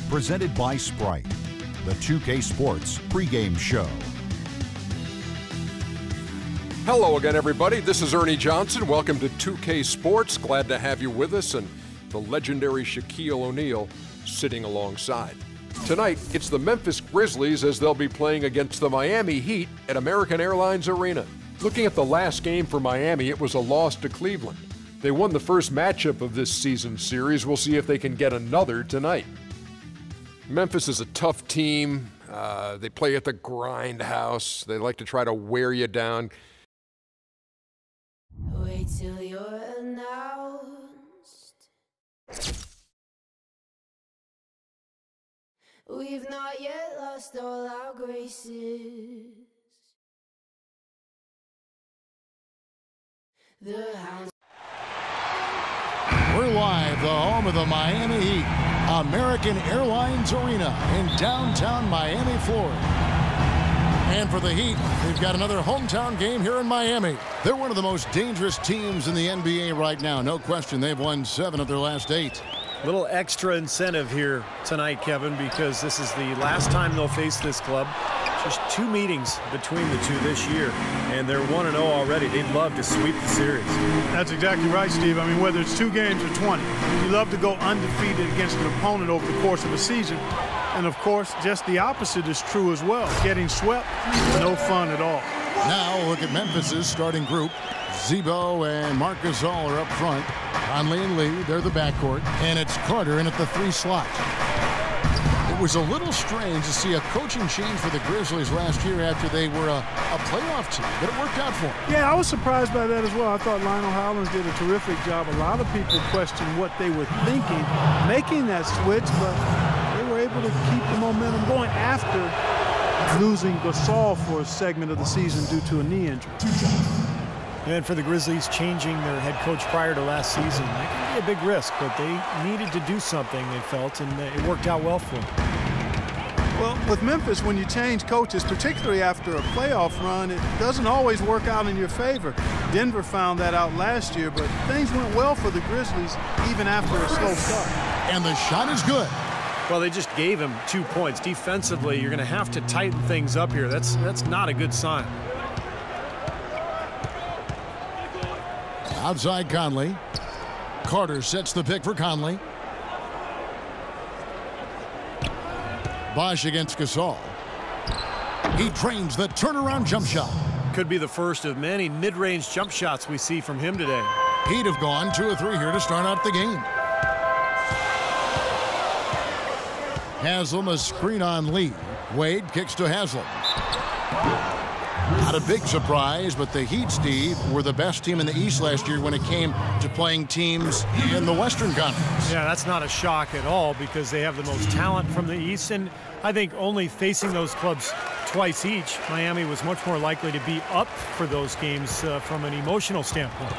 Presented by Sprite, the 2K Sports pregame show. Hello again, everybody. This is Ernie Johnson. Welcome to 2K Sports. Glad to have you with us, and the legendary Shaquille O'Neal sitting alongside. Tonight, it's the Memphis Grizzlies as they'll be playing against the Miami Heat at American Airlines Arena. Looking at the last game for Miami, it was a loss to Cleveland. They won the first matchup of this season series. We'll see if they can get another tonight. Memphis is a tough team. They play at the grindhouse. They like to try to wear you down. Wait till you're announced. We've not yet lost all our graces. The hounds. We're live, the home of the Miami Heat, American Airlines Arena in downtown Miami, Florida. And for the Heat, they've got another hometown game here in Miami. They're one of the most dangerous teams in the NBA right now. No question, they've won 7 of their last 8. Little extra incentive here tonight, Kevin, because this is the last time they'll face this club. Just 2 meetings between the two this year, and they're 1-0 already. They'd love to sweep the series. That's exactly right, Steve. I mean, whether it's 2 games or 20, you love to go undefeated against an opponent over the course of a season. And, of course, just the opposite is true as well. Getting swept, no fun at all. Now look at Memphis's starting group. Zebo and Marc Gasol are up front. Conley and Lee, they're the backcourt. And it's Carter in at the 3 slot. It was a little strange to see a coaching change for the Grizzlies last year after they were a playoff team, but it worked out for them. Yeah, I was surprised by that as well. I thought Lionel Hollins did a terrific job. A lot of people questioned what they were thinking, making that switch, but they were able to keep the momentum going after losing Gasol for a segment of the season due to a knee injury. And for the Grizzlies, changing their head coach prior to last season, that can be a big risk, but they needed to do something, they felt, and it worked out well for them. Well, with Memphis, when you change coaches, particularly after a playoff run, it doesn't always work out in your favor. Denver found that out last year, but things went well for the Grizzlies even after a slow start. And the shot is good. Well, they just gave him 2 points. Defensively, you're going to have to tighten things up here. That's not a good sign. Outside Conley. Carter sets the pick for Conley. Bosh against Gasol. He trains the turnaround jump shot. Could be the first of many mid-range jump shots we see from him today. He'd have gone 2 or 3 here to start out the game. Haslam, a screen on Lee. Wade kicks to Haslam. Not a big surprise, but the Heat, Steve, were the best team in the East last year when it came to playing teams in the Western Conference. Yeah, that's not a shock at all because they have the most talent from the East, and I think only facing those clubs twice each, Miami was much more likely to be up for those games from an emotional standpoint.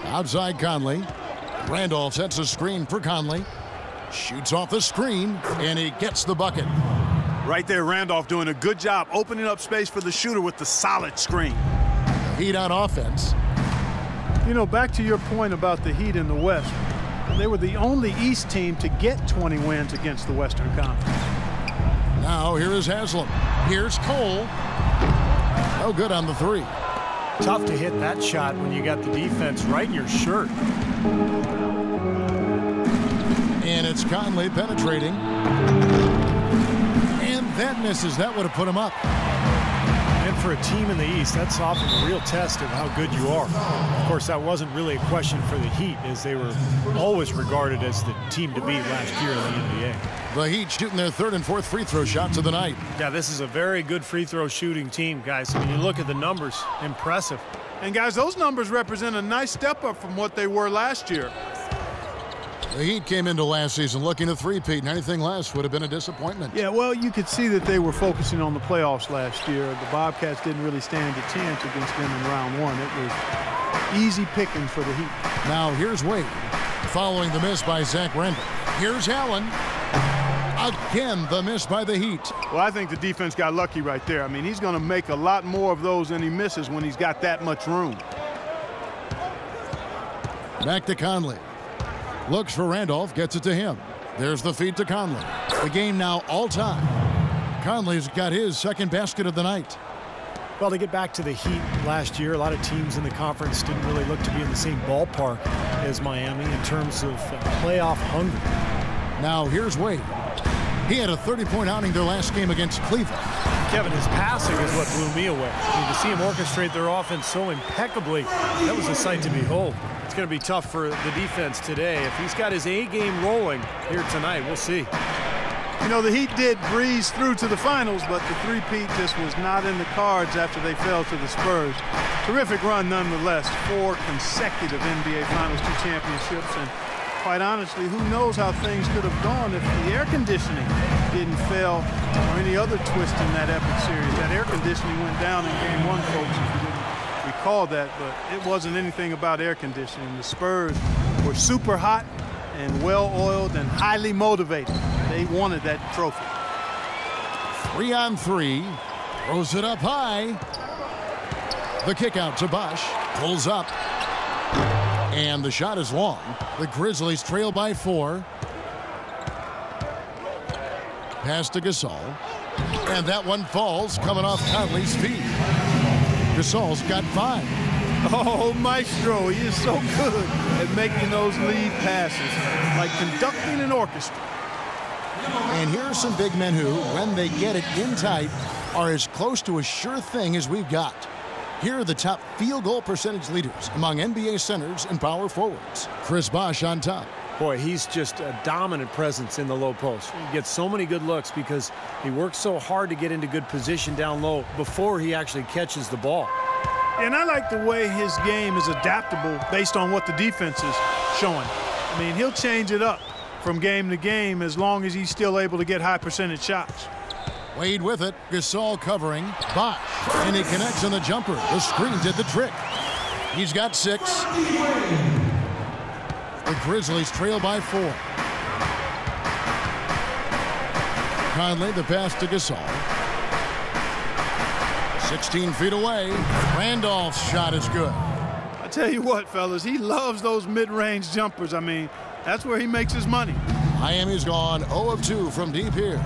Outside Conley. Randolph sets a screen for Conley. Shoots off the screen, and he gets the bucket. Right there, Randolph doing a good job opening up space for the shooter with the solid screen. Heat on offense. You know, back to your point about the Heat in the West, they were the only East team to get 20 wins against the Western Conference. Now here is Haslam. Here's Cole. No good on the 3. Tough to hit that shot when you got the defense right in your shirt. And it's Conley penetrating. And that misses. That would have put him up. And for a team in the East, that's often a real test of how good you are. Of course, that wasn't really a question for the Heat, as they were always regarded as the team to beat last year in the NBA. The Heat shooting their 3rd and 4th free throw shots of the night. Yeah, this is a very good free throw shooting team, guys. I mean, you look at the numbers, impressive. And, guys, those numbers represent a nice step up from what they were last year. The Heat came into last season looking to three-peat, and anything less would have been a disappointment. Yeah, well, you could see that they were focusing on the playoffs last year. The Bobcats didn't really stand a chance against them in round 1. It was easy picking for the Heat. Now here's Wade, following the miss by Zach Randolph. Here's Allen. Again, the miss by the Heat. Well, I think the defense got lucky right there. I mean, he's going to make a lot more of those than he misses when he's got that much room. Back to Conley. Looks for Randolph, gets it to him. There's the feed to Conley. The game now all time. Conley's got his second basket of the night. Well, to get back to the Heat last year, a lot of teams in the conference didn't really look to be in the same ballpark as Miami in terms of playoff hunger. Now here's Wade. He had a 30-point outing their last game against Cleveland. Kevin, his passing is what blew me away. I mean, to see him orchestrate their offense so impeccably, that was a sight to behold. It's going to be tough for the defense today. If he's got his A game rolling here tonight, we'll see. You know, the Heat did breeze through to the finals, but the three-peat just was not in the cards after they fell to the Spurs. Terrific run nonetheless. 4 consecutive NBA Finals, 2 championships, and quite honestly, who knows how things could have gone if the air conditioning didn't fail or any other twist in that epic series. That air conditioning went down in Game 1, folks, if you didn't recall that, but it wasn't anything about air conditioning. The Spurs were super hot and well-oiled and highly motivated. They wanted that trophy. 3-on-3. Throws it up high. The kick out to Bosch. Pulls up. And the shot is long. The Grizzlies trail by 4. Pass to Gasol. And that one falls, coming off Conley's feet. Gasol's got 5. Oh, Maestro, he is so good at making those lead passes, like conducting an orchestra. And here are some big men who, when they get it in tight, are as close to a sure thing as we've got. Here are the top field goal percentage leaders among NBA centers and power forwards. Chris Bosh on top. Boy, he's just a dominant presence in the low post. He gets so many good looks because he works so hard to get into good position down low before he actually catches the ball. And I like the way his game is adaptable based on what the defense is showing. I mean, he'll change it up from game to game as long as he's still able to get high percentage shots. Wade with it. Gasol covering. Bosh. And he connects on the jumper. The screen did the trick. He's got 6. The Grizzlies trail by 4. Conley, the pass to Gasol. 16 feet away. Randolph's shot is good. I tell you what, fellas, he loves those mid-range jumpers. I mean, that's where he makes his money. Miami's gone 0 of 2 from deep here.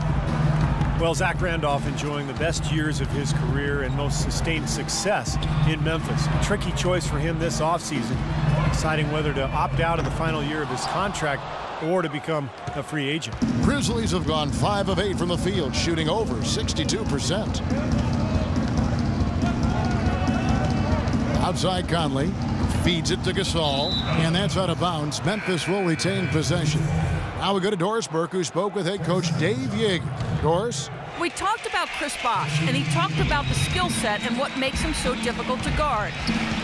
Well, Zach Randolph enjoying the best years of his career and most sustained success in Memphis. A tricky choice for him this offseason, deciding whether to opt out of the final year of his contract or to become a free agent. Grizzlies have gone 5 of 8 from the field, shooting over 62%. Outside Conley, feeds it to Gasol, and that's out of bounds. Memphis will retain possession. Now we go to Doris Burke, who spoke with head coach Dave Yeager. Doris? We talked about Chris Bosh, and he talked about the skill set and what makes him so difficult to guard.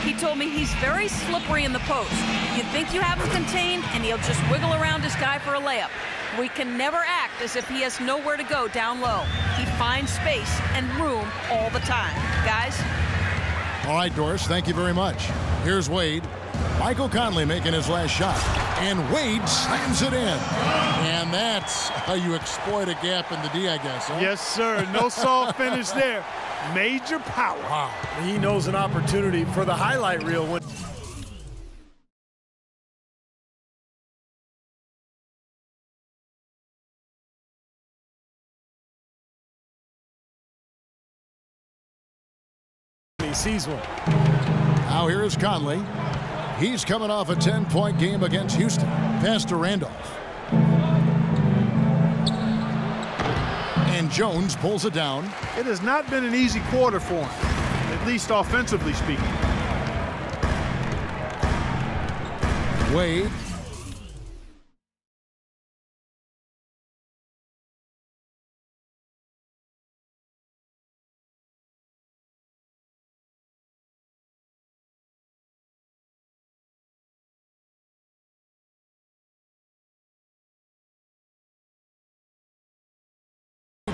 He told me he's very slippery in the post. You think you have him contained, and he'll just wiggle around his guy for a layup. We can never act as if he has nowhere to go down low. He finds space and room all the time. Guys? All right, Doris, thank you very much. Here's Wade. Michael Conley making his last shot. And Wade slams it in. And that's how you exploit a gap in the D, I guess. Huh? Yes, sir. No soft finish there. Major power. Wow. He knows an opportunity for the highlight reel. He sees one. Now here is Conley. He's coming off a 10-point game against Houston. Pass to Randolph. And Jones pulls it down. It has not been an easy quarter for him, at least offensively speaking. Wade.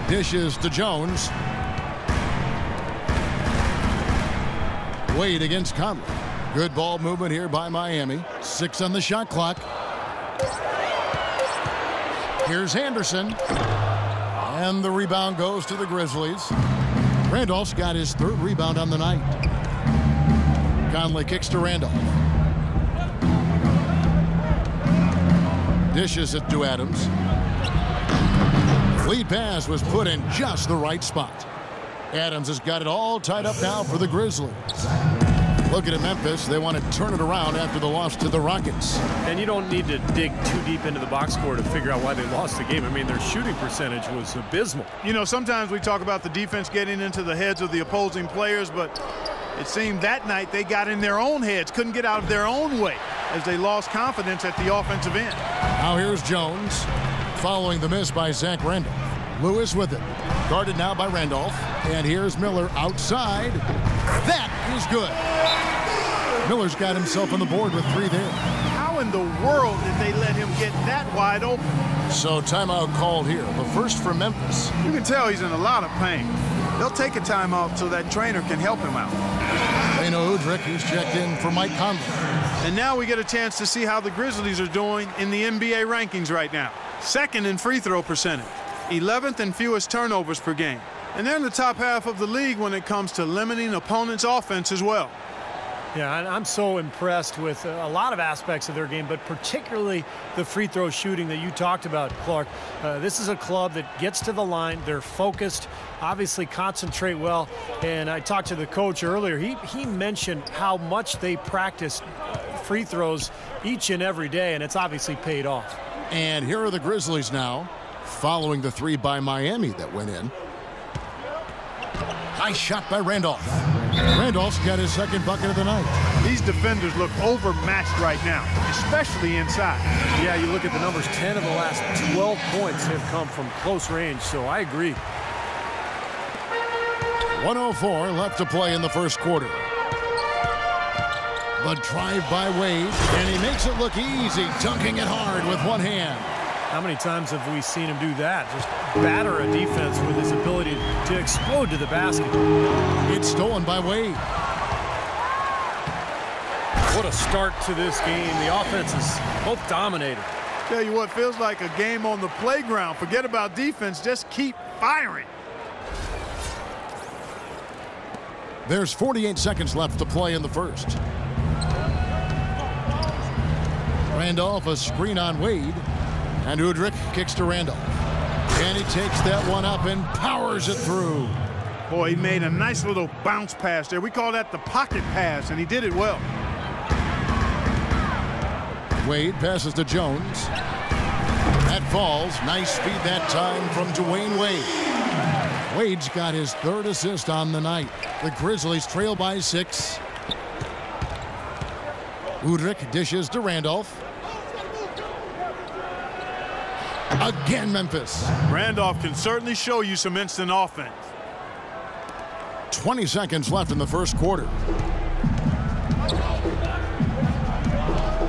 Dishes to Jones. Wade against Conley. Good ball movement here by Miami. 6 on the shot clock. Here's Henderson. And the rebound goes to the Grizzlies. Randolph's got his 3rd rebound on the night. Conley kicks to Randolph. Dishes it to Adams. Lead pass was put in just the right spot. Adams has got it all tied up now for the Grizzlies. Looking at Memphis, they want to turn it around after the loss to the Rockets. And you don't need to dig too deep into the box score to figure out why they lost the game. I mean, their shooting percentage was abysmal. You know, sometimes we talk about the defense getting into the heads of the opposing players, but it seemed that night they got in their own heads, couldn't get out of their own way as they lost confidence at the offensive end. Now here's Jones, following the miss by Zach Randolph. Lewis with it. Guarded now by Randolph. And here's Miller outside. That is good. Miller's got himself on the board with 3 there. How in the world did they let him get that wide open? So timeout called here. The first for Memphis. You can tell he's in a lot of pain. They'll take a timeout so that trainer can help him out. Leno Udrich, he's checked in for Mike Conley. And now we get a chance to see how the Grizzlies are doing in the NBA rankings right now. Second in free throw percentage. 11th in fewest turnovers per game. And they're in the top half of the league when it comes to limiting opponents' offense as well. Yeah, I'm so impressed with a lot of aspects of their game, but particularly the free throw shooting that you talked about, Clark. This is a club that gets to the line. They're focused, obviously concentrate well. And I talked to the coach earlier. He mentioned how much they practice free throws each and every day, and it's obviously paid off. And here are the Grizzlies now, following the 3 by Miami that went in. Nice shot by Randolph. Randolph's got his second bucket of the night. These defenders look overmatched right now, especially inside. Yeah, you look at the numbers, 10 of the last 12 points have come from close range, so I agree. 1:04 left to play in the first quarter. The drive by Wade, and he makes it look easy, dunking it hard with one hand. How many times have we seen him do that? Just batter a defense with his ability to explode to the basket. It's stolen by Wade. What a start to this game. The offense is both dominated. Tell you what, feels like a game on the playground. Forget about defense, just keep firing. There's 48 seconds left to play in the first. Randolph, a screen on Wade. And Udrich kicks to Randolph. And he takes that one up and powers it through. Boy, he made a nice little bounce pass there. We call that the pocket pass, and he did it well. Wade passes to Jones. That falls. Nice speed that time from Dwayne Wade. Wade's got his 3rd assist on the night. The Grizzlies trail by 6. Udrich dishes to Randolph. Again, Memphis. Randolph can certainly show you some instant offense. 20 seconds left in the first quarter.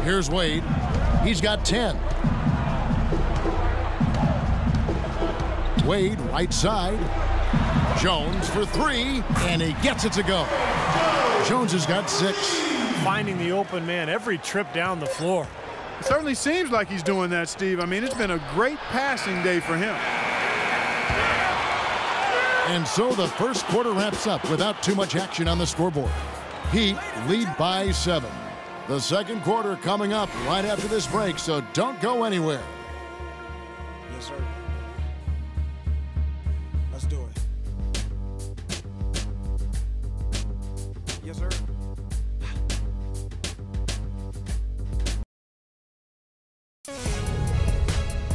Here's Wade. He's got 10. Wade, right side. Jones for 3, and he gets it to go. Jones has got 6. Finding the open man every trip down the floor. It certainly seems like he's doing that, Steve. I mean, it's been a great passing day for him. And so the first quarter wraps up without too much action on the scoreboard. Heat lead by 7. The second quarter coming up right after this break, so don't go anywhere. Yes, sir. Let's do it. Yes, sir.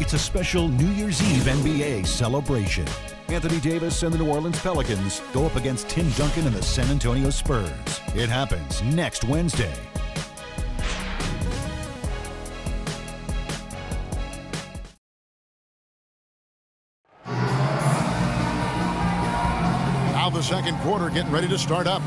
It's a special New Year's Eve NBA celebration. Anthony Davis and the New Orleans Pelicans go up against Tim Duncan and the San Antonio Spurs. It happens next Wednesday. Now the second quarter getting ready to start up.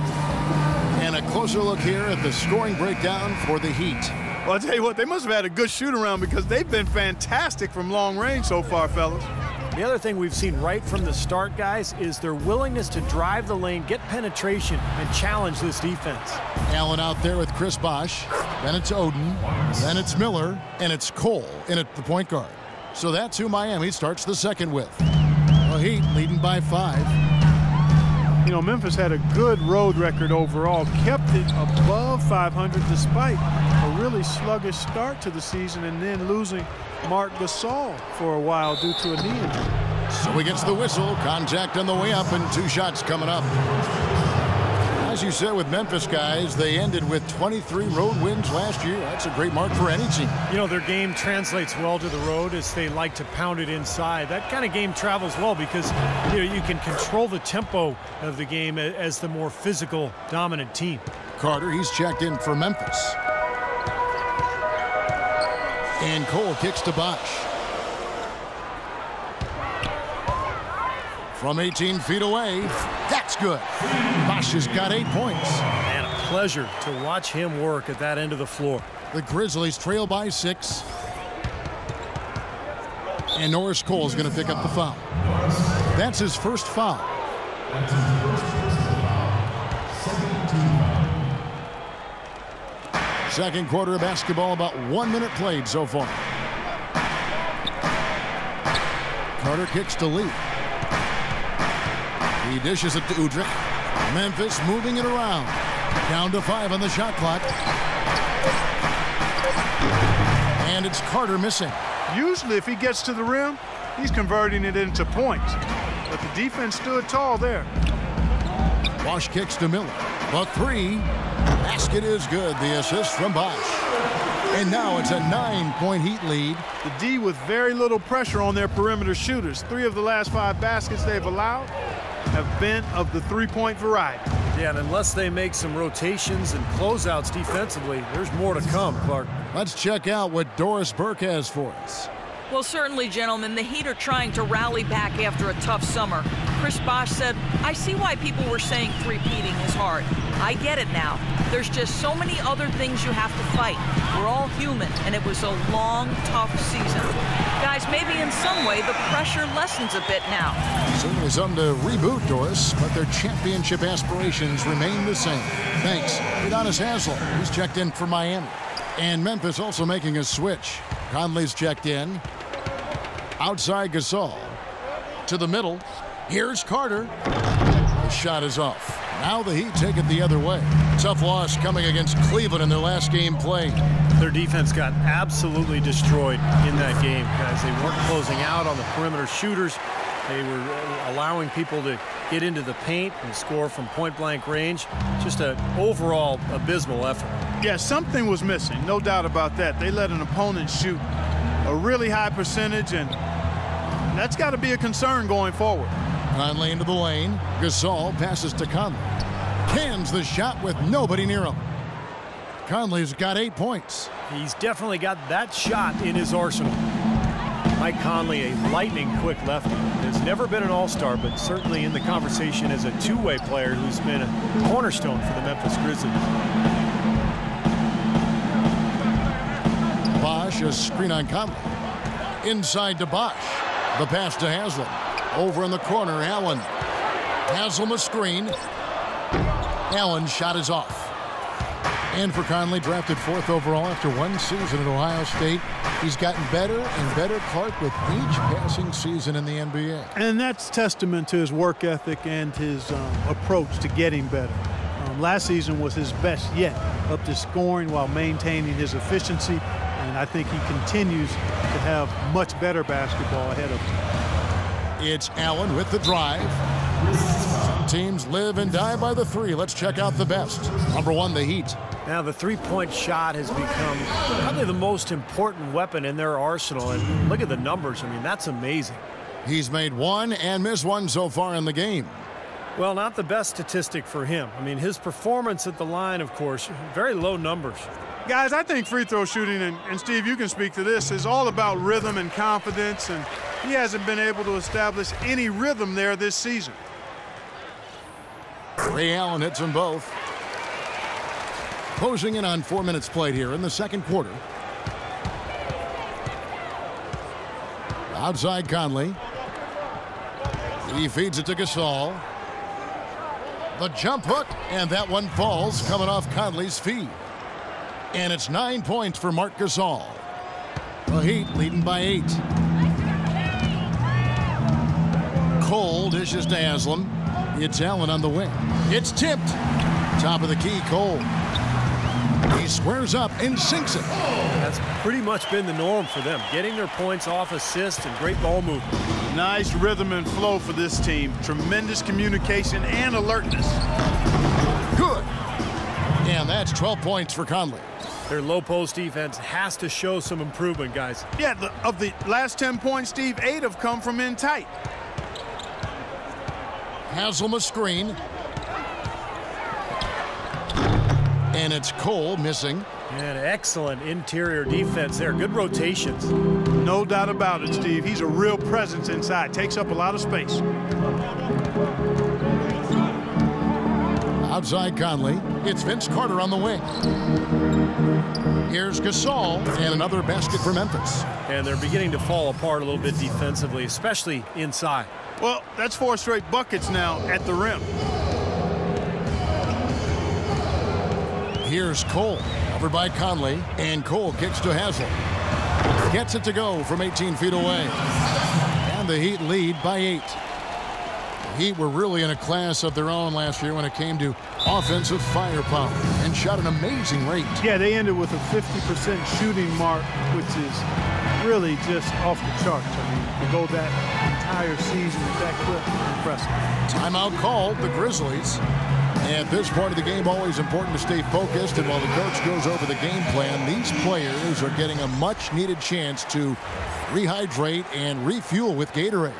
And a closer look here at the scoring breakdown for the Heat. Well, I'll tell you what, they must have had a good shoot-around because they've been fantastic from long range so far, fellas. The other thing we've seen right from the start, guys, is their willingness to drive the lane, get penetration, and challenge this defense. Allen out there with Chris Bosh. Then it's Oden. Then it's Miller. And it's Cole in at the point guard. So that's who Miami starts the second with. The Heat leading by 5. You know, Memphis had a good road record overall, kept it above 500 despite a really sluggish start to the season and then losing Marc Gasol for a while due to a knee injury. So he gets the whistle. Contact on the way up and 2 shots coming up. As you said with Memphis, guys, they ended with 23 road wins last year. That's a great mark for any team. You know, their game translates well to the road as they like to pound it inside. That kind of game travels well because you can control the tempo of the game as the more physical, dominant team. Carter, he's checked in for Memphis. And Cole kicks to Bosch. From 18 feet away, that's good. Bosch has got 8 points. And a pleasure to watch him work at that end of the floor. The Grizzlies trail by 6. And Norris Cole is going to pick up the foul. That's his first foul. Second quarter of basketball, about 1 minute played so far. Carter kicks to Lee. He dishes it to Udrih. Memphis moving it around. Down to 5 on the shot clock. And it's Carter missing. Usually if he gets to the rim, he's converting it into points. But the defense stood tall there. Bosch kicks to Miller. The 3. Basket is good. The assist from Bosch. And now it's a 9-point Heat lead. The D with very little pressure on their perimeter shooters. 3 of the last 5 baskets they've allowed have been of the 3-point variety. Yeah, and unless they make some rotations and closeouts defensively, there's more to come, Clark. Let's check out what Doris Burke has for us. Well, certainly, gentlemen, the Heat are trying to rally back after a tough summer. Chris Bosh said, I see why people were saying three-peating is hard. I get it now. There's just so many other things you have to fight. We're all human, and it was a long, tough season. Guys, maybe in some way the pressure lessens a bit now. Certainly something to reboot, Doris, but their championship aspirations remain the same. Thanks. Udonis Haslem, who's checked in for Miami. And Memphis also making a switch. Conley's checked in. Outside Gasol. To the middle. Here's Carter. The shot is off. Now the Heat take it the other way. Tough loss coming against Cleveland in their last game played. Their defense got absolutely destroyed in that game, guys. They weren't closing out on the perimeter shooters. They were allowing people to get into the paint and score from point-blank range. Just an overall abysmal effort. Yeah, something was missing, no doubt about that. They let an opponent shoot a really high percentage, and that's got to be a concern going forward. Conley into the lane. Gasol passes to Conley. Cans the shot with nobody near him. Conley's got 8 points. He's definitely got that shot in his arsenal. Mike Conley, a lightning-quick lefty. Has never been an all-star, but certainly in the conversation as a two-way player who's been a cornerstone for the Memphis Grizzlies. Bosch, a screen on Conley. Inside to Bosch. The pass to Haslem. Over in the corner, Allen. Haslem a screen. Allen's shot is off. And for Conley, drafted 4th overall after 1 season at Ohio State. He's gotten better and better, Clark, with each passing season in the NBA. And that's testament to his work ethic and his approach to getting better. Last season was his best yet, up to scoring while maintaining his efficiency. And I think he continues to have much better basketball ahead of him. It's Allen with the drive. Some teams live and die by the 3. Let's check out the best. Number 1, the Heat. Now the three-point shot has become probably the most important weapon in their arsenal. And look at the numbers. I mean, that's amazing. He's made 1 and missed 1 so far in the game. Well, not the best statistic for him. I mean, his performance at the line, of course, very low numbers. Guys, I think free throw shooting, and Steve, you can speak to this, is all about rhythm and confidence, and he hasn't been able to establish any rhythm there this season. Ray Allen hits them both. Closing in on 4 minutes played here in the second quarter. Outside Conley. He feeds it to Gasol. The jump hook, and that one falls, coming off Conley's feed. And it's 9 points for Marc Gasol. The Heat leading by 8. Cole dishes to Haslem. It's Allen on the wing. It's tipped. Top of the key, Cole. He squares up and sinks it. That's pretty much been the norm for them, getting their points off assists and great ball movement. Nice rhythm and flow for this team. Tremendous communication and alertness. Good. And that's 12 points for Conley. Their low post defense has to show some improvement, guys. Yeah, of the last 10 points, Steve, 8 have come from in tight. Haslam a screen. And it's Cole missing. And excellent interior defense there. Good rotations. No doubt about it, Steve. He's a real presence inside. Takes up a lot of space. Outside Conley. It's Vince Carter on the wing. Here's Gasol and another basket for Memphis. And they're beginning to fall apart a little bit defensively, especially inside. Well, that's 4 straight buckets now at the rim. Here's Cole, over by Conley, and Cole kicks to Haslam. Gets it to go from 18 feet away. And the Heat lead by 8. The Heat were really in a class of their own last year when it came to offensive firepower and shot an amazing rate. Yeah, they ended with a 50% shooting mark, which is really just off the charts. I mean, to go that entire season with that clip, impressive. Timeout called, the Grizzlies. At this part of the game, always important to stay focused, and while the coach goes over the game plan, these players are getting a much-needed chance to rehydrate and refuel with Gatorade.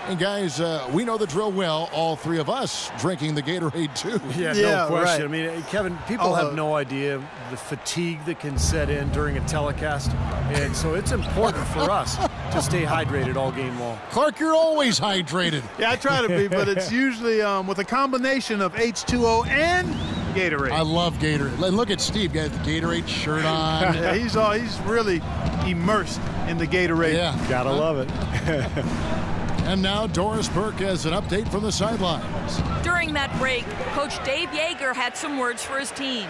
And guys, we know the drill well, all 3 of us drinking the Gatorade too. Yeah, no question. I mean, Kevin, people have no idea the fatigue that can set in during a telecast. And so it's important for us to stay hydrated all game long. Clark, you're always hydrated. Yeah, I try to be, but it's usually with a combination of H2O and Gatorade. I love Gatorade. And look at Steve, got the Gatorade shirt on. Yeah, he's really immersed in the Gatorade. Yeah, gotta love it. And now Doris Burke has an update from the sidelines. During that break, Coach Dave Yeager had some words for his team.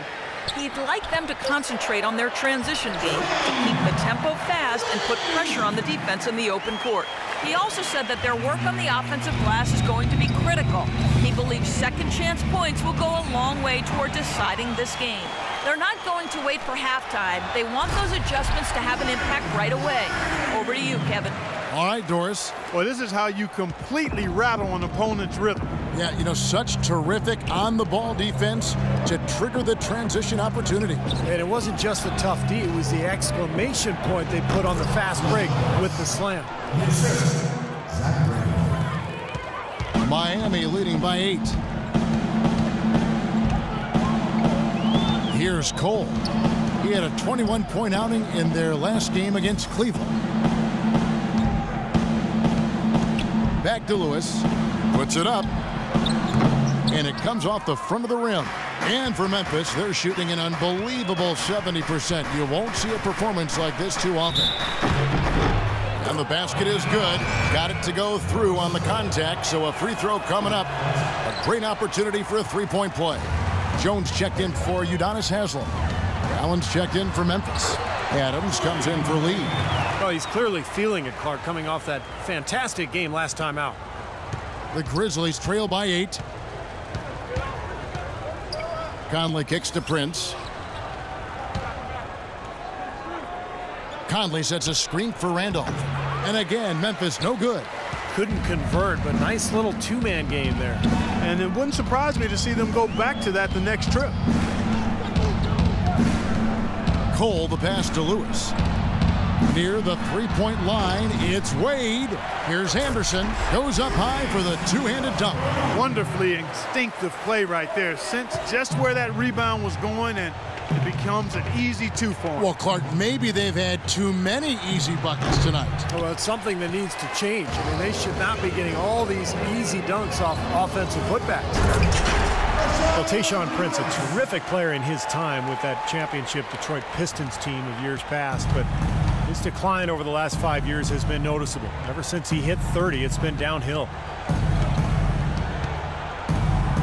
He'd like them to concentrate on their transition game, to keep the tempo fast and put pressure on the defense in the open court. He also said that their work on the offensive glass is going to be critical. He believes second chance points will go a long way toward deciding this game. They're not going to wait for halftime. They want those adjustments to have an impact right away. Over to you, Kevin. All right, Doris. Well, this is how you completely rattle an opponent's rhythm. Yeah, you know, such terrific on-the-ball defense to trigger the transition opportunity. And it wasn't just the tough D, it was the exclamation point they put on the fast break with the slam. Miami leading by 8. Here's Cole. He had a 21-point outing in their last game against Cleveland. Back to Lewis. Puts it up. And it comes off the front of the rim. And for Memphis, they're shooting an unbelievable 70%. You won't see a performance like this too often. And the basket is good. Got it to go through on the contact, so a free throw coming up. A great opportunity for a three-point play. Jones checked in for Udonis Haslam. Allen's checked in for Memphis. Adams comes in for Lee. Oh, he's clearly feeling it, Clark, coming off that fantastic game last time out. The Grizzlies trail by 8. Conley kicks to Prince. Conley sets a screen for Randolph. And again, Memphis no good. Couldn't convert, but nice little two-man game there. And it wouldn't surprise me to see them go back to that the next trip. Cole, the pass to Lewis. Near the three-point line, it's Wade. Here's Anderson. Goes up high for the two-handed dunk. Wonderfully instinctive play right there. Sense just where that rebound was going, and it becomes an easy two for him. Well, Clark, maybe they've had too many easy buckets tonight. Well, it's something that needs to change. I mean, they should not be getting all these easy dunks off offensive putbacks. Well, Tayshaun Prince, a terrific player in his time with that championship Detroit Pistons team of years past, but his decline over the last 5 years has been noticeable. Ever since he hit 30, it's been downhill.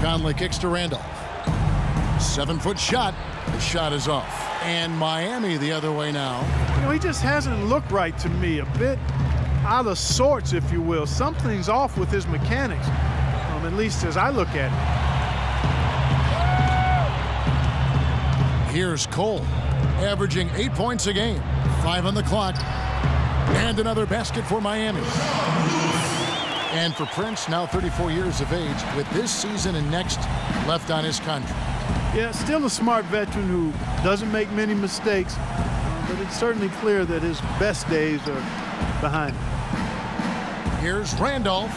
Conley kicks to Randolph. 7-foot shot. The shot is off. And Miami the other way now. You know, he just hasn't looked right to me. A bit out of sorts, if you will. Something's off with his mechanics, at least as I look at it. Here's Cole, averaging 8 points a game. 5 on the clock. And another basket for Miami. And for Prince, now 34 years of age, with this season and next left on his contract. Yeah, still a smart veteran who doesn't make many mistakes, but it's certainly clear that his best days are behind him. Here's Randolph.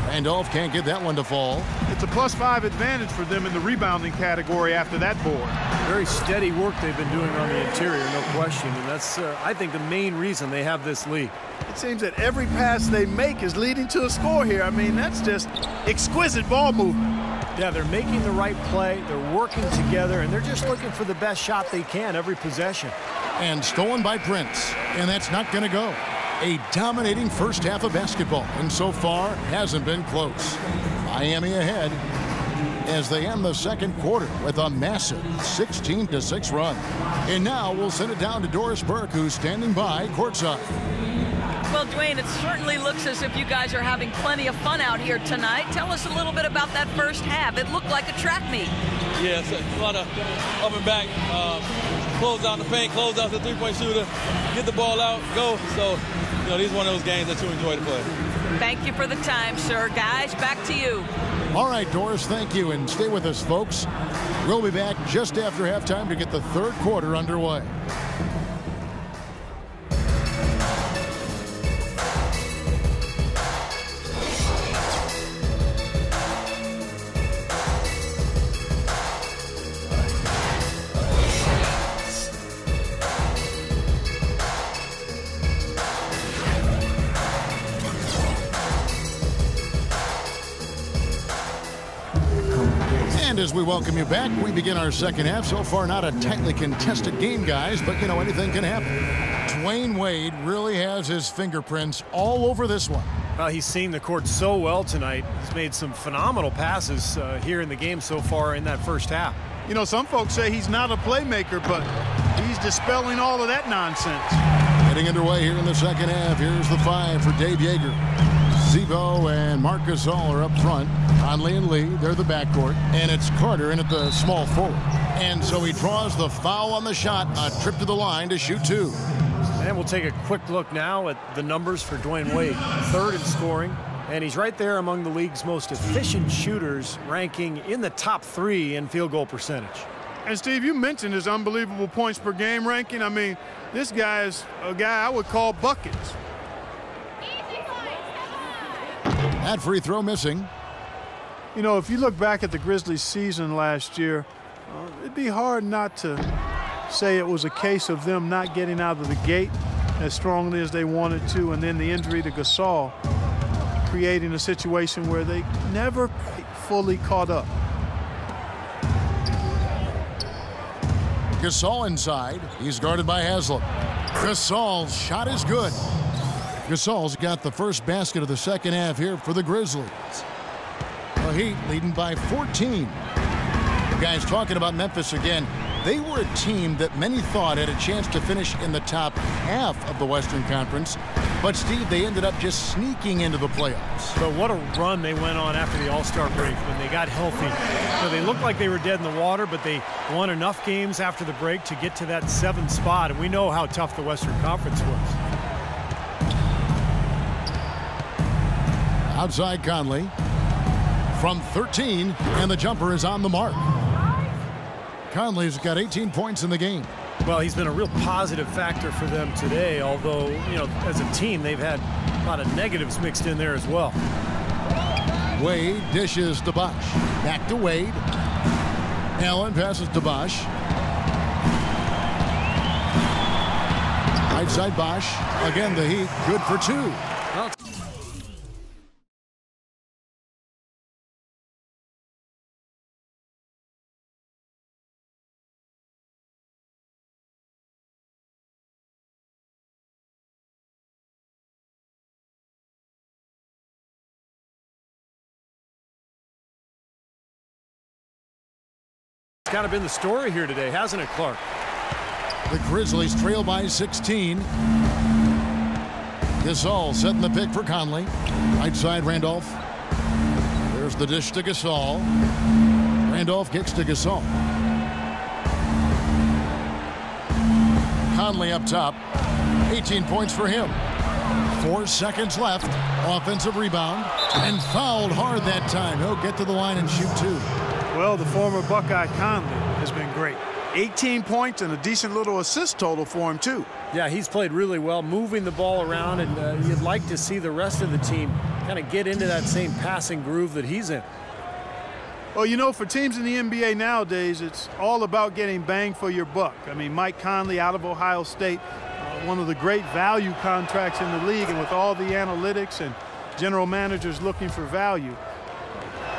Randolph can't get that one to fall. It's a +5 advantage for them in the rebounding category after that board. Very steady work they've been doing on the interior, no question. And that's, I think, the main reason they have this lead. It seems that every pass they make is leading to a score here. I mean, that's just exquisite ball movement. Yeah, they're making the right play, they're working together, and they're just looking for the best shot they can every possession. And stolen by Prince, and that's not going to go. A dominating first half of basketball, and so far hasn't been close. Miami ahead as they end the second quarter with a massive 16-6 run. And now we'll send it down to Doris Burke, who's standing by courtside. Well, Dwayne, it certainly looks as if you guys are having plenty of fun out here tonight. Tell us a little bit about that first half. It looked like a track meet. Yeah, it's a lot of up and back, close down the paint, close down the three-point shooter, get the ball out, go. So, you know, these are one of those games that you enjoy to play. Thank you for the time, sir. Guys, back to you. All right, Doris, thank you, and stay with us, folks. We'll be back just after halftime to get the third quarter underway. As we welcome you back, we begin our second half. So far, not a tightly contested game, guys, but, you know, anything can happen. Dwayne Wade really has his fingerprints all over this one. Well, he's seen the court so well tonight. He's made some phenomenal passes here in the game so far in that first half. You know, some folks say he's not a playmaker, but he's dispelling all of that nonsense. Getting underway here in the second half. Here's the 5 for Dave Yeager. Zebo and Marcus All are up front. Conley and Lee, they're the backcourt. And it's Carter in at the small forward. And so he draws the foul on the shot. A trip to the line to shoot 2. And we'll take a quick look now at the numbers for Dwayne Wade. 3rd in scoring. And he's right there among the league's most efficient shooters, ranking in the top 3 in field goal percentage. And, Steve, you mentioned his unbelievable points per game ranking. I mean, this guy is a guy I would call buckets. That free throw missing. You know, if you look back at the Grizzlies season last year, it'd be hard not to say it was a case of them not getting out of the gate as strongly as they wanted to, and then the injury to Gasol creating a situation where they never fully caught up. Gasol inside. He's guarded by Haslam. Gasol's shot is good. Gasol's got the first basket of the second half here for the Grizzlies. The Heat leading by 14. The guys talking about Memphis again. They were a team that many thought had a chance to finish in the top half of the Western Conference. But, Steve, they ended up just sneaking into the playoffs. But what a run they went on after the All-Star break when they got healthy. You know, they looked like they were dead in the water, but they won enough games after the break to get to that 7th spot. And we know how tough the Western Conference was. Outside Conley from 13, and the jumper is on the mark. Conley's got 18 points in the game. Well, he's been a real positive factor for them today, although, you know, as a team, they've had a lot of negatives mixed in there as well. Wade dishes to Bosh. Back to Wade. Allen passes to Bosh. Right side Bosh. Again, the Heat good for 2. Well, it's kind of been the story here today, hasn't it, Clark? The Grizzlies trail by 16. Gasol setting the pick for Conley. Right side Randolph. There's the dish to Gasol. Randolph kicks to Gasol. Conley up top. 18 points for him. 4 seconds left. Offensive rebound. And fouled hard that time. He'll get to the line and shoot 2. Well, the former Buckeye Conley has been great. 18 points and a decent little assist total for him, too. Yeah, he's played really well, moving the ball around, and you'd like to see the rest of the team kind of get into that same passing groove that he's in. Well, you know, for teams in the NBA nowadays, it's all about getting bang for your buck. I mean, Mike Conley out of Ohio State, one of the great value contracts in the league, and with all the analytics and general managers looking for value,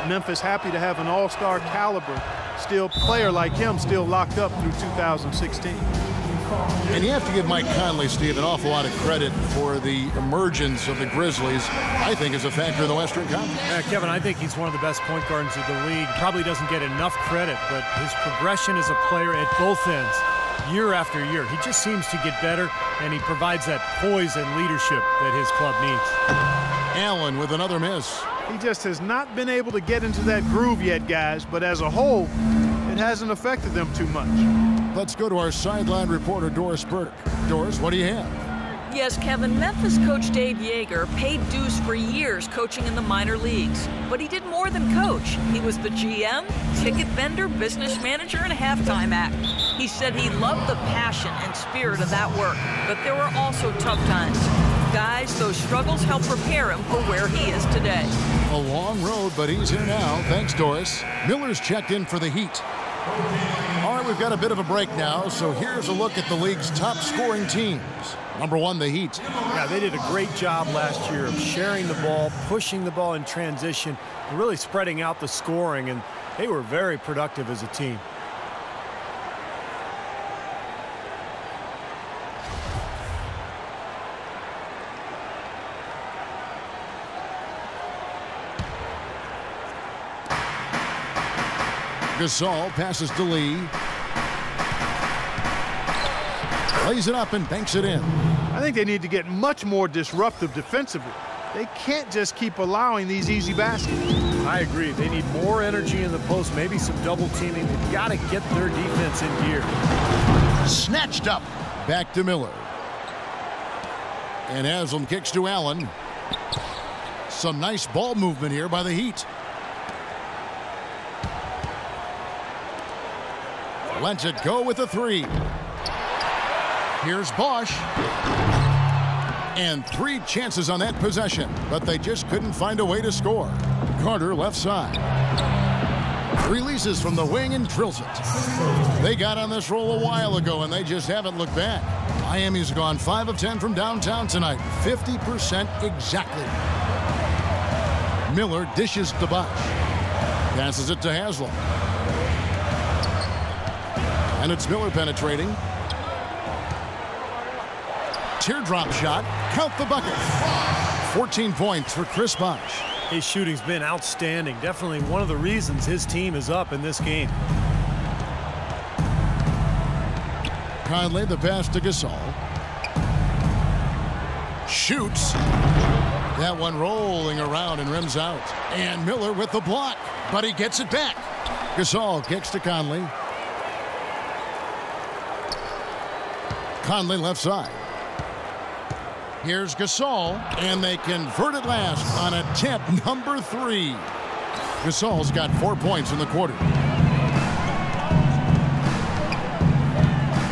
Memphis happy to have an all-star caliber player like him still locked up through 2016. And you have to give Mike Conley, Steve, an awful lot of credit for the emergence of the Grizzlies, I think, as a factor in the Western Conference. Yeah, Kevin, I think he's one of the best point guards of the league. Probably doesn't get enough credit, but his progression as a player at both ends, year after year, he just seems to get better, and he provides that poise and leadership that his club needs. Allen with another miss. He just has not been able to get into that groove yet, guys, but as a whole, it hasn't affected them too much. Let's go to our sideline reporter, Doris Burdick. Doris, what do you have? Yes, Kevin, Memphis coach Dave Yeager paid dues for years coaching in the minor leagues. But he did more than coach. He was the GM, ticket vendor, business manager, and a halftime act. He said he loved the passion and spirit of that work, but there were also tough times. Guys, those struggles helped prepare him for where he is today. A long road, but he's here now. Thanks, Doris. Miller's checked in for the Heat. All right, we've got a bit of a break now, so here's a look at the league's top scoring teams. Number 1, the Heat. Yeah, they did a great job last year of sharing the ball, pushing the ball in transition, and really spreading out the scoring, and they were very productive as a team. Gasol passes to Lee. Lays it up and banks it in. I think they need to get much more disruptive defensively. They can't just keep allowing these easy baskets. I agree. They need more energy in the post, maybe some double teaming. They've got to get their defense in gear. Snatched up. Back to Miller. And Haslam kicks to Allen. Some nice ball movement here by the Heat. Lets it go with a 3. Here's Bosch. And 3 chances on that possession, but they just couldn't find a way to score. Carter left side. Releases from the wing and drills it. They got on this roll a while ago, and they just haven't looked back. Miami's gone 5 of 10 from downtown tonight. 50% exactly. Miller dishes to Bosch. Passes it to Haslam. And it's Miller penetrating. Teardrop shot. Count the bucket. 14 points for Chris Bosch. His shooting's been outstanding. Definitely one of the reasons his team is up in this game. Conley, the pass to Gasol. Shoots. That one rolling around and rims out. And Miller with the block, but he gets it back. Gasol kicks to Conley. Conley left side. Here's Gasol, and they convert it last on attempt number 3. Gasol's got 4 points in the quarter.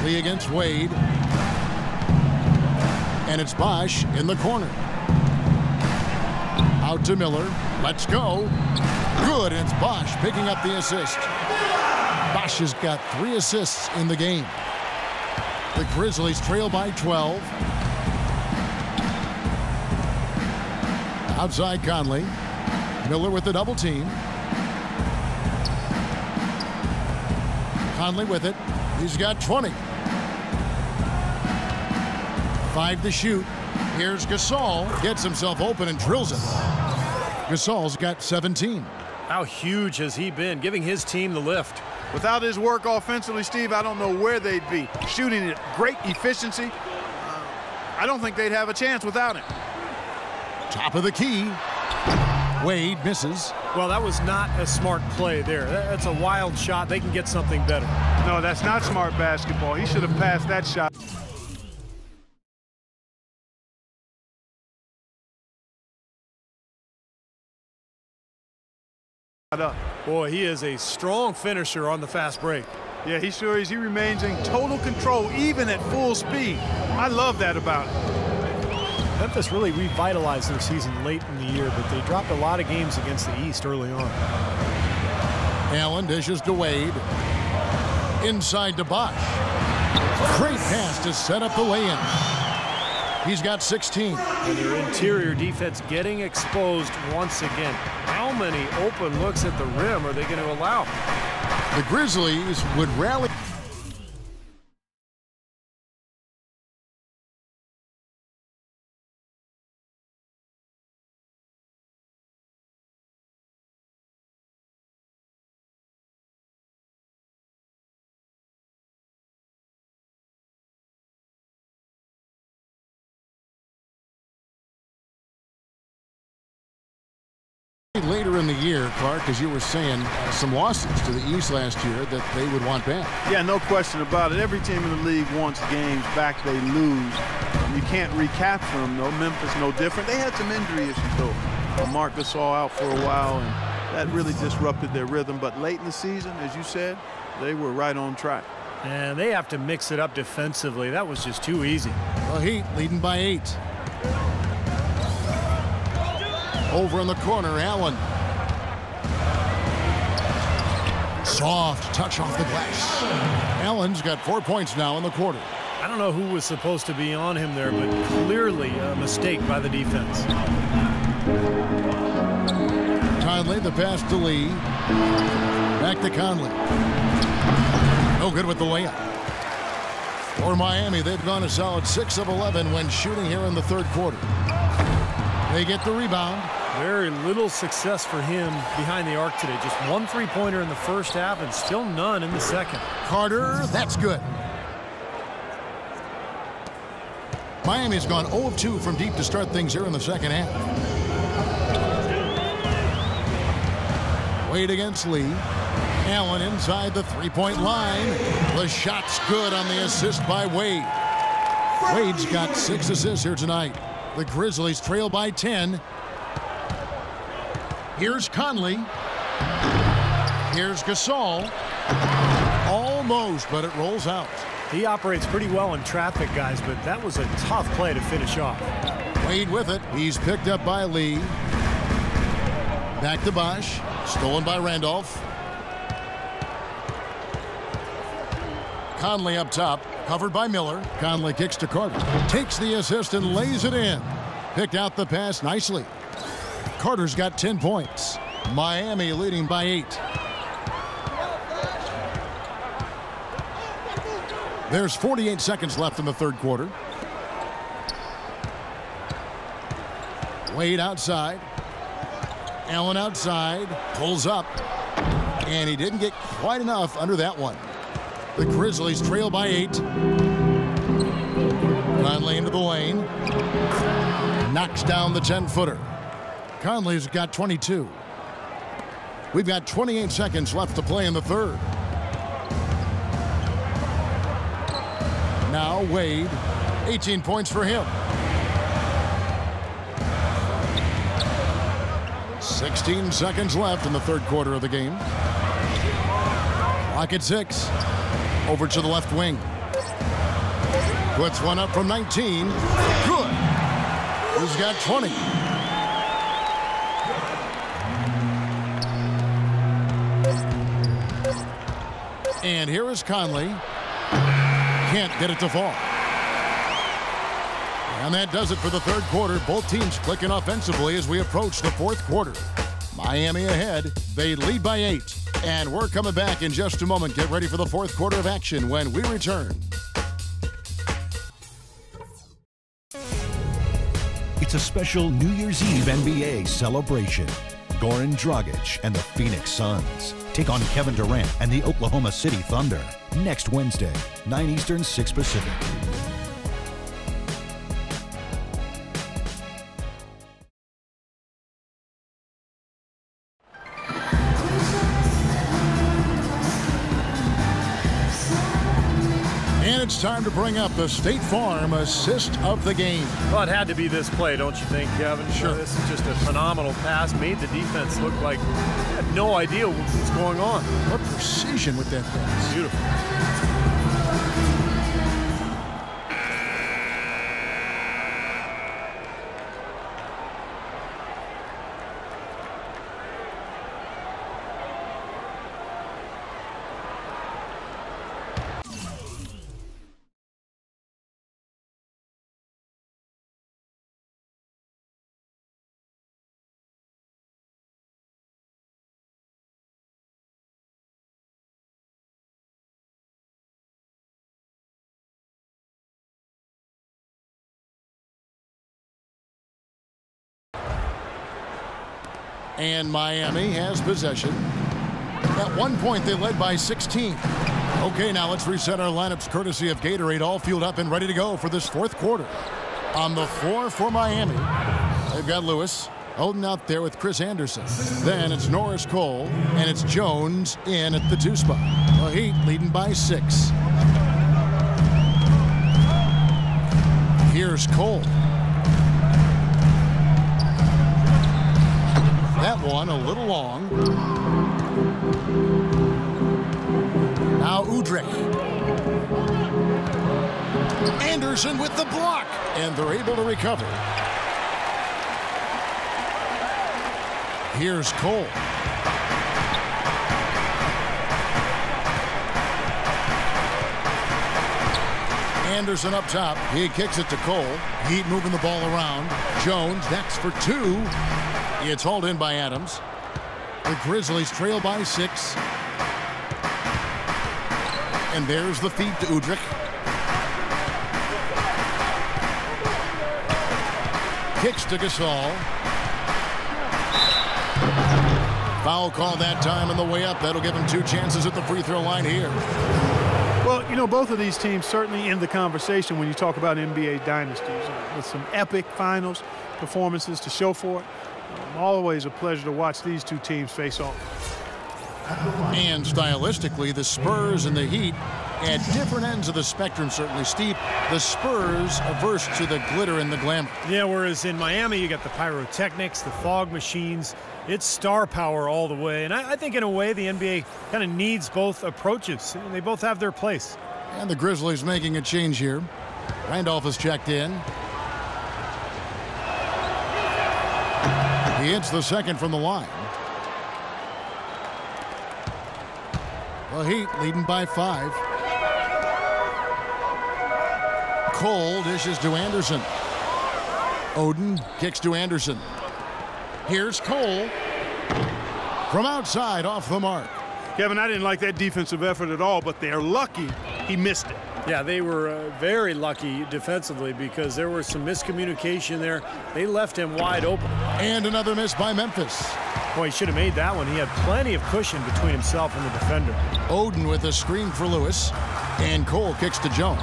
Lee against Wade. And it's Bosch in the corner. Out to Miller. Let's go. Good, and it's Bosch picking up the assist. Bosch has got 3 assists in the game. The Grizzlies trail by 12. Outside Conley. Miller with the double team. Conley with it. He's got 20. 5 to shoot. Here's Gasol. Gets himself open and drills it. Gasol's got 17. How huge has he been, giving his team the lift? Without his work offensively, Steve, I don't know where they'd be. Shooting at great efficiency. I don't think they'd have a chance without him. Top of the key. Wade misses. Well, that was not a smart play there. That's a wild shot. They can get something better. No, that's not smart basketball. He should have passed that shot. Boy, he is a strong finisher on the fast break. Yeah, he sure is. He remains in total control, even at full speed. I love that about him. Memphis really revitalized their season late in the year, but they dropped a lot of games against the East early on. Allen dishes to Wade. Inside to Bosch. Great pass to set up the lay-in. He's got 16. And their interior defense getting exposed once again. How many open looks at the rim are they going to allow? The Grizzlies would rally. Later in the year, Clark, as you were saying, some losses to the East last year that they would want back. Yeah, no question about it. Every team in the league wants games back they lose. You can't recapture them, though. Memphis no different. They had some injury issues, though. Marc Gasol out for a while, and that really disrupted their rhythm. But late in the season, as you said, they were right on track. And they have to mix it up defensively. That was just too easy. The Heat leading by 8. Over in the corner, Allen. Soft touch off the glass. Allen's got 4 points now in the quarter. I don't know who was supposed to be on him there, but clearly a mistake by the defense. Conley, the pass to Lee. Back to Conley. No good with the layup. For Miami, they've gone a solid 6 of 11 when shooting here in the third quarter. They get the rebound. Very little success for him behind the arc today. Just 1 3-pointer in the first half and still none in the second. Carter, that's good. Miami's gone 0 of 2 from deep to start things here in the second half. Wade against Lee. Allen inside the 3-point line. The shot's good on the assist by Wade. Wade's got 6 assists here tonight. The Grizzlies trail by 10. Here's Conley. Here's Gasol. Almost, but it rolls out. He operates pretty well in traffic, guys, but that was a tough play to finish off. Wade with it. He's picked up by Lee. Back to Bosch. Stolen by Randolph. Conley up top. Covered by Miller. Conley kicks to Carter. Takes the assist and lays it in. Picked out the pass nicely. Carter's got 10 points. Miami leading by 8. There's 48 seconds left in the third quarter. Wade outside. Allen outside. Pulls up. And he didn't get quite enough under that one. The Grizzlies trail by 8. Conley into the lane. Knocks down the 10-footer. Conley's got 22. We've got 28 seconds left to play in the third. Now Wade, 18 points for him. 16 seconds left in the third quarter of the game. Clock at 6. Over to the left wing. Puts one up from 19. Good. He's got 20. And here is Conley. Can't get it to fall. And that does it for the third quarter. Both teams clicking offensively as we approach the fourth quarter. Miami ahead. They lead by 8. And we're coming back in just a moment. Get ready for the fourth quarter of action when we return. It's a special New Year's Eve NBA celebration. Goran Dragic and the Phoenix Suns take on Kevin Durant and the Oklahoma City Thunder next Wednesday, 9 Eastern, 6 Pacific. it's time to bring up the State Farm assist of the game. Well, it had to be this play, don't you think, Kevin? Sure. This is just a phenomenal pass. Made the defense look like they had no idea what was going on. What precision with that pass. Beautiful. And Miami has possession. At one point, they led by 16. Okay, now let's reset our lineups courtesy of Gatorade, all fueled up and ready to go for this fourth quarter. On the floor for Miami, they've got Lewis. Oden out there with Chris Anderson. Then it's Norris Cole, and it's Jones in at the 2 spot. The Heat leading by 6. Here's Cole. That one a little long. Now Udrih. Anderson with the block. And they're able to recover. Here's Cole. Anderson up top. He kicks it to Cole. Heat moving the ball around. Jones next for 2. It's hauled in by Adams. The Grizzlies trail by 6. And there's the feed to Udrih. Kicks to Gasol. Foul call that time on the way up. That'll give him 2 chances at the free throw line here. Well, you know, both of these teams certainly in the conversation when you talk about NBA dynasties. With some epic finals performances to show for it. Always a pleasure to watch these two teams face off. And stylistically, the Spurs and the Heat at different ends of the spectrum, certainly. Steve, the Spurs averse to the glitter and the glamour. Yeah, whereas in Miami, you got the pyrotechnics, the fog machines. It's star power all the way. And I think in a way, the NBA kind of needs both approaches. They both have their place. And the Grizzlies making a change here. Randolph has checked in. He hits the second from the line. The Heat leading by 5. Cole dishes to Anderson. Oden kicks to Anderson. Here's Cole. From outside, off the mark. Kevin, I didn't like that defensive effort at all, but they're lucky he missed it. Yeah, they were very lucky defensively because there was some miscommunication there. They left him wide open. And another miss by Memphis. Boy, he should have made that one. He had plenty of cushion between himself and the defender. Oden with a screen for Lewis. And Cole kicks to Jones.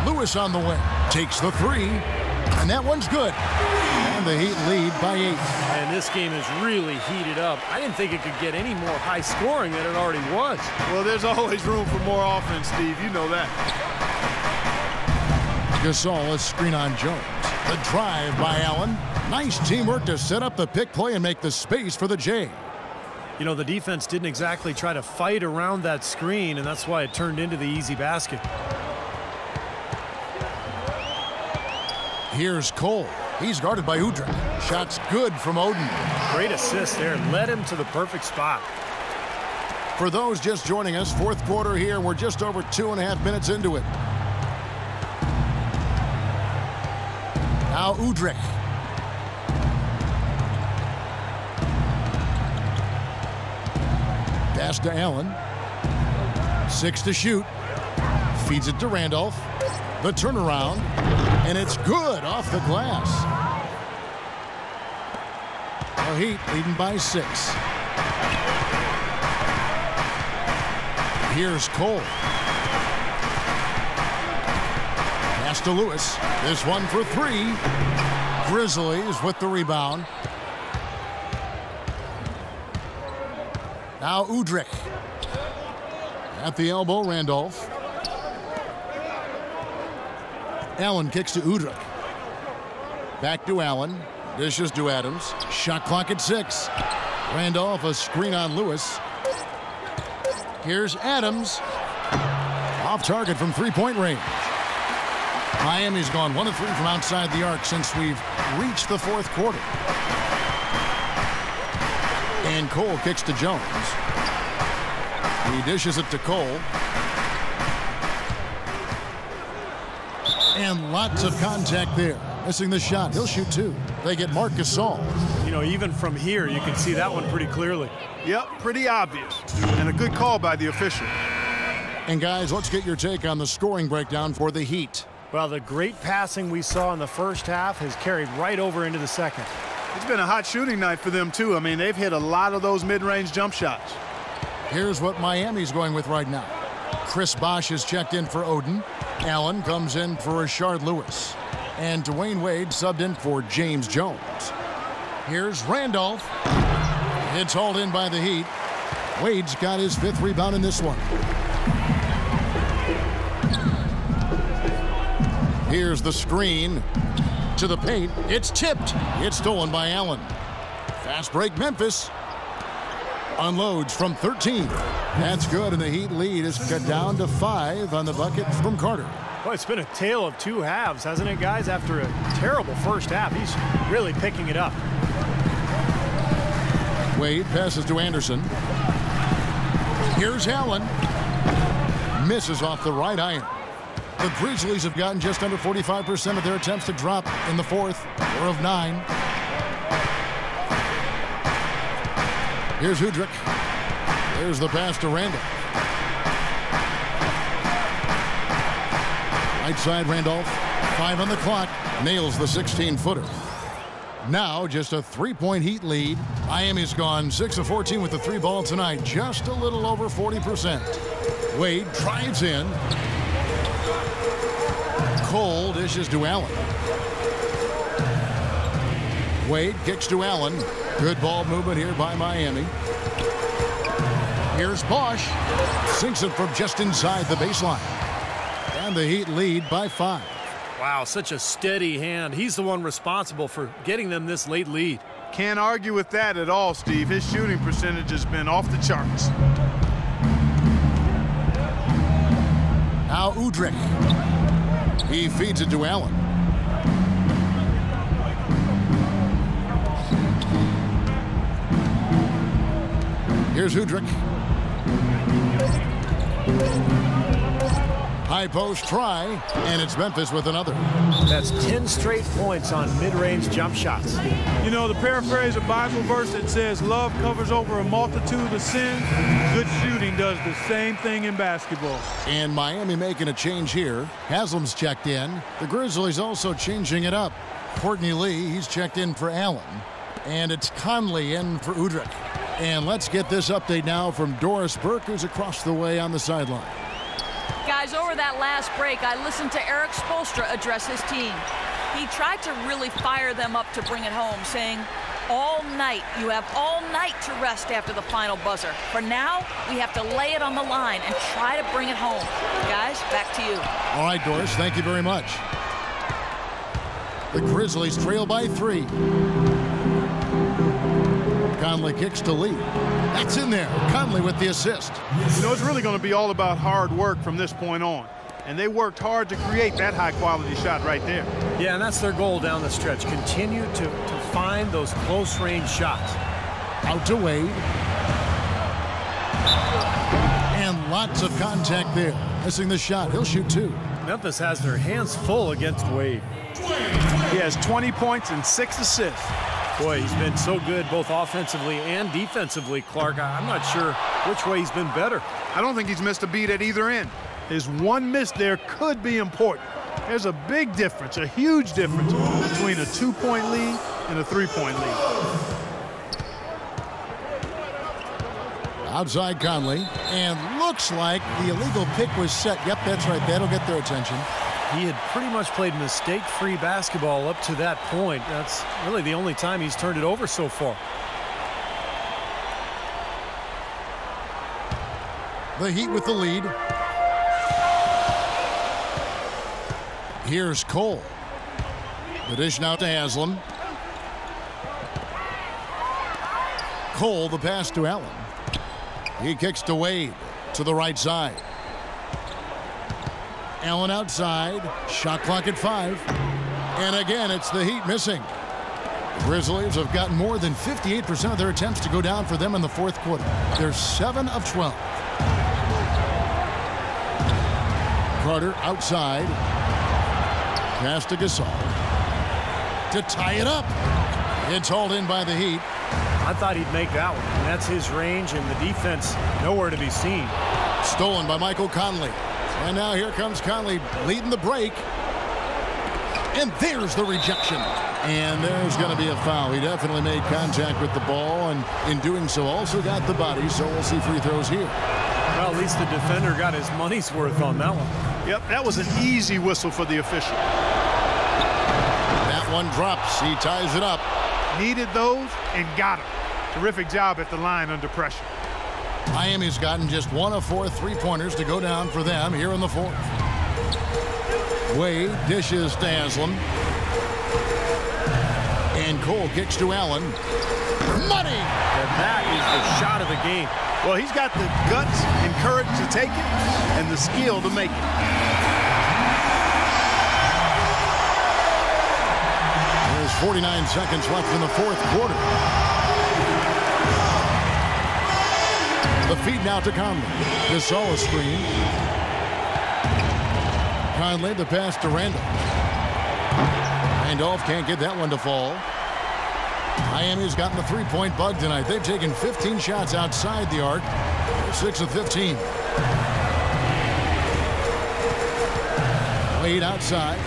Lewis on the wing. Takes the 3. And that one's good. And the Heat lead by 8. And this game is really heated up. I didn't think it could get any more high scoring than it already was. Well, there's always room for more offense, Steve. You know that. Gasol, a screen on Jones. The drive by Allen. Nice teamwork to set up the pick play and make the space for the J. You know, the defense didn't exactly try to fight around that screen, and that's why it turned into the easy basket. Here's Cole. He's guarded by Udrih. Shot's good from Oden. Great assist there. Led him to the perfect spot. For those just joining us, fourth quarter here. We're just over 2.5 minutes into it. Now Udrih. Pass to Allen. 6 to shoot. Feeds it to Randolph. The turnaround. And it's good off the glass. The Heat leading by 6. Here's Cole. Pass to Lewis. This one for 3. Grizzlies with the rebound. Now Udrih. At the elbow, Randolph. Allen kicks to Udrich. Back to Allen. Dishes to Adams. Shot clock at 6. Randolph, a screen on Lewis. Here's Adams. Off target from three-point range. Miami's gone 1 of 3 from outside the arc since we've reached the fourth quarter. And Cole kicks to Jones. He dishes it to Cole. And lots of contact there. Missing the shot. He'll shoot 2. They get Marc Gasol. You know, even from here, you can see that one pretty clearly. Yep, pretty obvious. And a good call by the official. And guys, let's get your take on the scoring breakdown for the Heat. Well, the great passing we saw in the first half has carried right over into the second. It's been a hot shooting night for them, too. I mean, they've hit a lot of those mid-range jump shots. Here's what Miami's going with right now. Chris Bosh is checked in for Oden. Allen comes in for Rashard Lewis. And Dwayne Wade subbed in for James Jones. Here's Randolph. It's hauled in by the Heat. Wade's got his 5th rebound in this one. Here's the screen to the paint. It's tipped. It's stolen by Allen. Fast break Memphis. Unloads from 13. That's good, and the Heat lead is cut down to 5 on the bucket from Carter. Well, it's been a tale of 2 halves, hasn't it, guys? After a terrible first half, he's really picking it up. Wade passes to Anderson. Here's Allen. Misses off the right iron. The Grizzlies have gotten just under 45% of their attempts to drop in the fourth. 4 of 9. Here's Udrich. There's the pass to Randolph. Right side Randolph. 5 on the clock. Nails the 16-footer. Now just a 3-point Heat lead. Miami's gone 6 of 14 with the 3 ball tonight. Just a little over 40%. Wade drives in. Cole dishes to Allen. Wade kicks to Allen. Good ball movement here by Miami. Here's Bosh. Sinks it from just inside the baseline. And the Heat lead by 5. Wow, such a steady hand. He's the one responsible for getting them this late lead. Can't argue with that at all, Steve. His shooting percentage has been off the charts. Now Udrich. He feeds it to Allen. Here's Udrich. High post try, and it's Memphis with another. That's 10 straight points on mid-range jump shots. You know, the paraphrase a Bible verse that says love covers over a multitude of sin. Good shooting does the same thing in basketball. And Miami making a change here. Haslam's checked in. The Grizzlies also changing it up. Courtney Lee, he's checked in for Allen. And it's Conley in for Udrich. And let's get this update now from Doris Burke, who's across the way on the sideline. Guys, over that last break, I listened to Eric Spoelstra address his team. He tried to really fire them up to bring it home, saying, all night, you have all night to rest after the final buzzer. For now, we have to lay it on the line and try to bring it home. Guys, back to you. All right, Doris, thank you very much. The Grizzlies trail by 3. Conley kicks to Lee. That's in there. Conley with the assist. You know, it's really going to be all about hard work from this point on. And they worked hard to create that high-quality shot right there. Yeah, and that's their goal down the stretch. Continue to find those close-range shots. Out to Wade. And lots of contact there. Missing the shot. He'll shoot 2. Memphis has their hands full against Wade. He has 20 points and 6 assists. Boy, he's been so good both offensively and defensively, Clark. I'm not sure which way he's been better. I don't think he's missed a beat at either end. His one miss there could be important. There's a big difference, a huge difference between a 2-point lead and a 3-point lead. Outside Conley, and looks like the illegal pick was set. Yep, that's right. That'll get their attention. He had pretty much played mistake-free basketball up to that point. That's really the only time he's turned it over so far. The Heat with the lead. Here's Cole. The dish now to Haslam. Cole, the pass to Allen. He kicks to Wade to the right side. Allen outside. Shot clock at 5. And again, it's the Heat missing. The Grizzlies have gotten more than 58% of their attempts to go down for them in the fourth quarter. They're 7 of 12. Carter outside. Pass to Gasol. To tie it up. It's hauled in by the Heat. I thought he'd make that one. And that's his range, and the defense nowhere to be seen. Stolen by Michael Conley. And now here comes Conley leading the break. And there's the rejection. And there's going to be a foul. He definitely made contact with the ball, and in doing so also got the body, so we'll see free throws here. Well, at least the defender got his money's worth on that one. Yep, that was an easy whistle for the official. That one drops. He ties it up. Needed those and got them. Terrific job at the line under pressure. Miami's gotten just 1 of 4 3-pointers to go down for them here in the fourth. Wade dishes to Haslam. And Cole kicks to Allen. Money! And that is the shot of the game. Well, he's got the guts and courage to take it and the skill to make it. There's 49 seconds left in the fourth quarter. The feed now to Conley. Gasol screen. Conley, the pass to Randolph. Randolph can't get that one to fall. Miami's gotten the three-point bug tonight. They've taken 15 shots outside the arc. They're 6 of 15. Wade outside.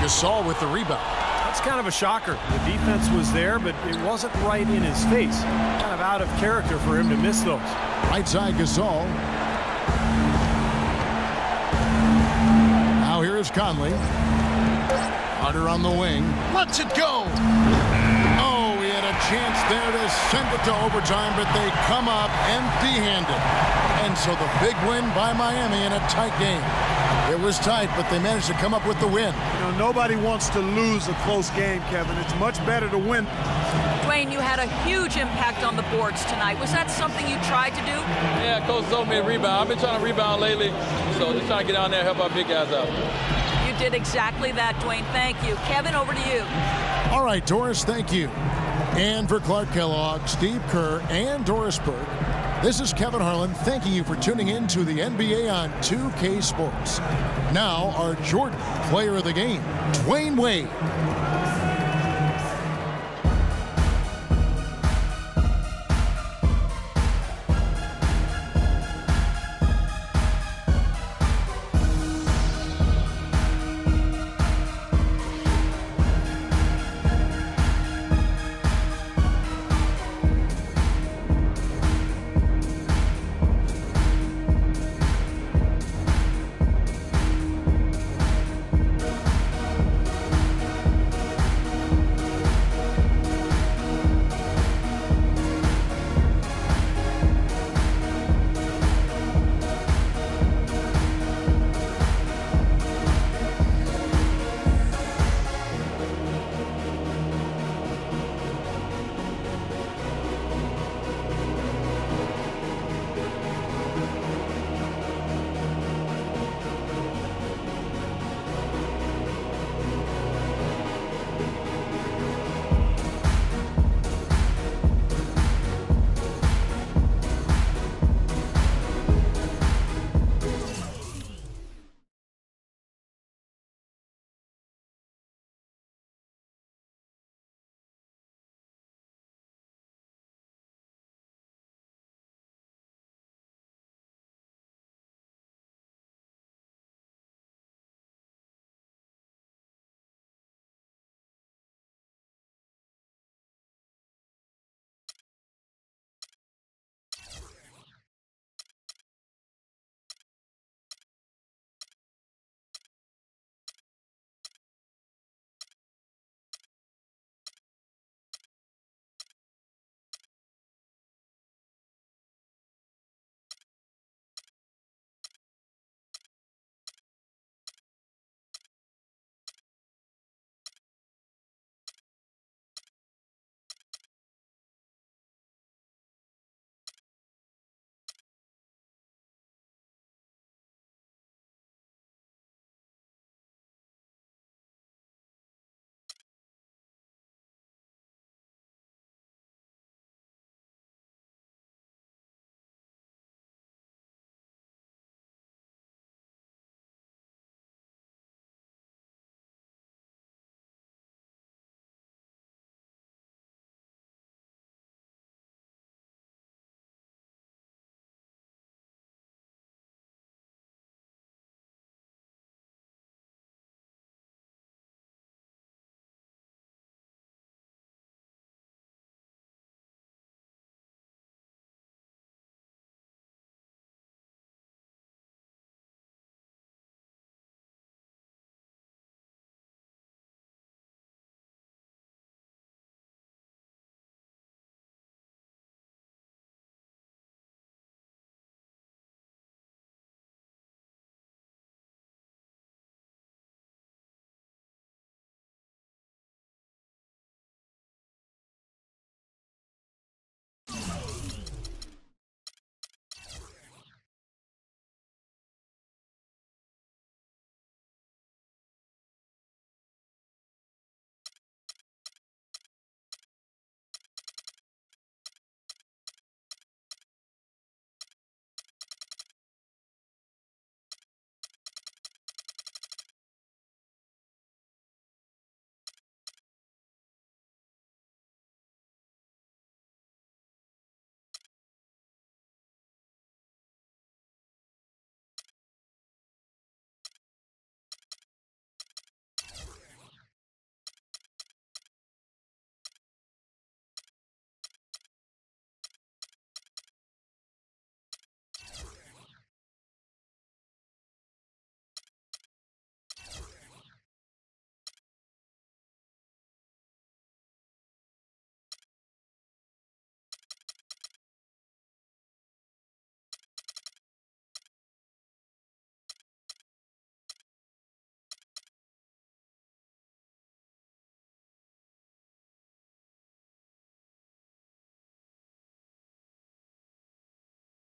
Gasol with the rebound. That's kind of a shocker. The defense was there, but it wasn't right in his face. Kind of out of character for him to miss those. Right side Gasol. Now here is Conley. Carter on the wing. Lets it go. Oh, he had a chance there to send it to overtime, but they come up empty-handed. And so the big win by Miami in a tight game. It was tight, but they managed to come up with the win. You know, nobody wants to lose a close game, Kevin. It's much better to win. Dwayne, you had a huge impact on the boards tonight. Was that something you tried to do? Yeah, Coach told me to rebound. I've been trying to rebound lately, so just trying to get down there and help our big guys out. You did exactly that, Dwayne. Thank you. Kevin, over to you. All right, Doris, thank you. And for Clark Kellogg, Steve Kerr, and Doris Burke, this is Kevin Harlan thanking you for tuning in to the NBA on 2K Sports. Now, our Jordan Player of the Game, Dwayne Wade.